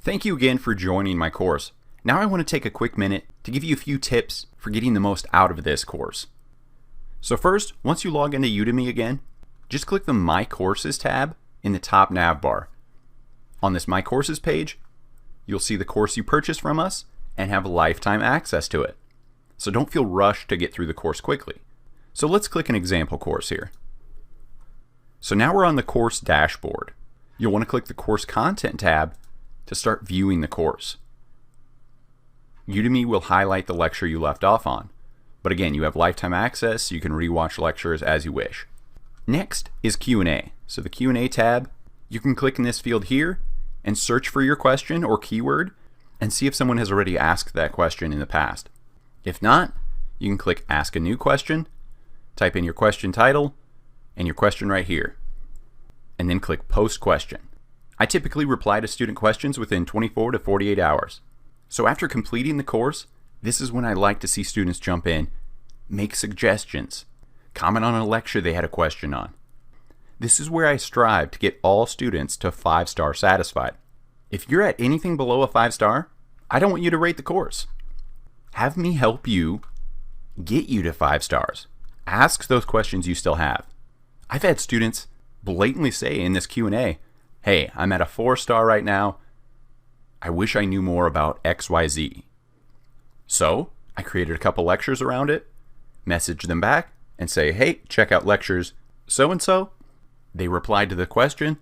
Thank you again for joining my course. Now I want to take a quick minute to give you a few tips for getting the most out of this course. So first, once you log into Udemy again, just click the My Courses tab in the top nav bar. On this My Courses page, you'll see the course you purchased from us and have lifetime access to it. So don't feel rushed to get through the course quickly. So let's click an example course here. So now we're on the course dashboard. You'll want to click the Course Content tab to start viewing the course. Udemy will highlight the lecture you left off on. But again, you have lifetime access, so you can rewatch lectures as you wish. Next is Q&A. So the Q&A tab, you can click in this field here and search for your question or keyword and see if someone has already asked that question in the past. If not, you can click Ask a New Question, type in your question title and your question right here, and then click Post Question. I typically reply to student questions within 24 to 48 hours. So after completing the course, this is when I like to see students jump in, make suggestions, comment on a lecture they had a question on. This is where I strive to get all students to 5-star satisfied. If you're at anything below a 5-star, I don't want you to rate the course. Have me help you get you to 5 stars. Ask those questions you still have. I've had students blatantly say in this Q&A, hey, I'm at a 4-star right now. I wish I knew more about XYZ. So I created a couple lectures around it, message them back and say, hey, check out lectures so-and-so. They replied to the question,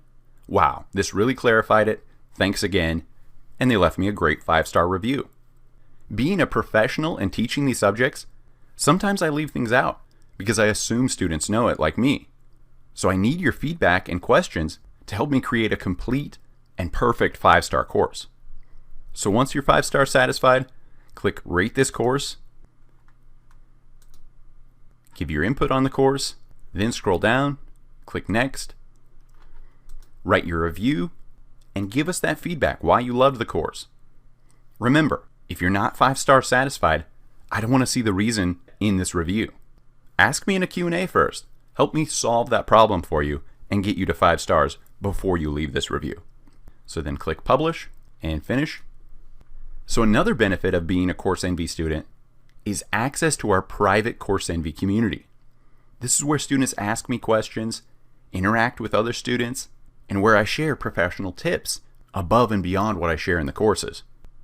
wow, this really clarified it. Thanks again. And they left me a great 5-star review. Being a professional and teaching these subjects, sometimes I leave things out because I assume students know it like me. So I need your feedback and questions to help me create a complete and perfect 5-star course. So once you're 5-star satisfied, click Rate This Course, give your input on the course, then scroll down, click Next, write your review, and give us that feedback why you loved the course. Remember, if you're not 5-star satisfied, I don't want to see the reason in this review. Ask me in a Q&A first. Help me solve that problem for you and get you to 5 stars before you leave this review. So then click Publish and Finish. So another benefit of being a Coursenvy student is access to our private Coursenvy community. This is where students ask me questions, interact with other students, and where I share professional tips above and beyond what I share in the courses.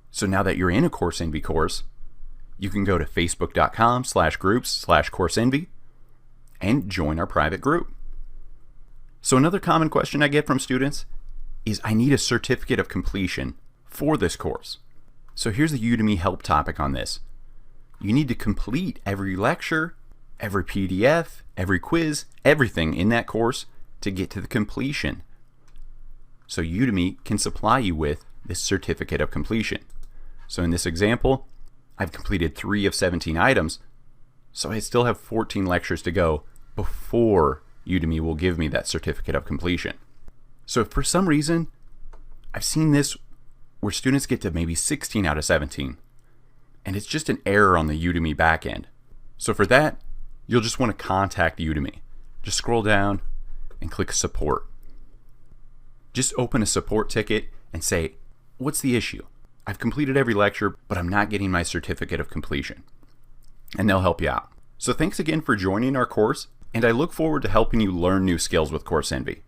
So now that you're in a Coursenvy course, you can go to facebook.com/groups/Coursenvy and join our private group. So another common question I get from students is I need a certificate of completion for this course. So here's the Udemy help topic on this. You need to complete every lecture, every PDF, every quiz, everything in that course to get to the completion. So Udemy can supply you with this certificate of completion. So in this example, I've completed 3 of 17 items, so I still have 14 lectures to go before Udemy will give me that certificate of completion. So if for some reason, I've seen this where students get to maybe 16 out of 17, and it's just an error on the Udemy backend. So for that, you'll just want to contact Udemy. Just scroll down and click Support. Just open a support ticket and say, what's the issue? I've completed every lecture, but I'm not getting my certificate of completion. And they'll help you out. So thanks again for joining our course, and I look forward to helping you learn new skills with Coursenvy.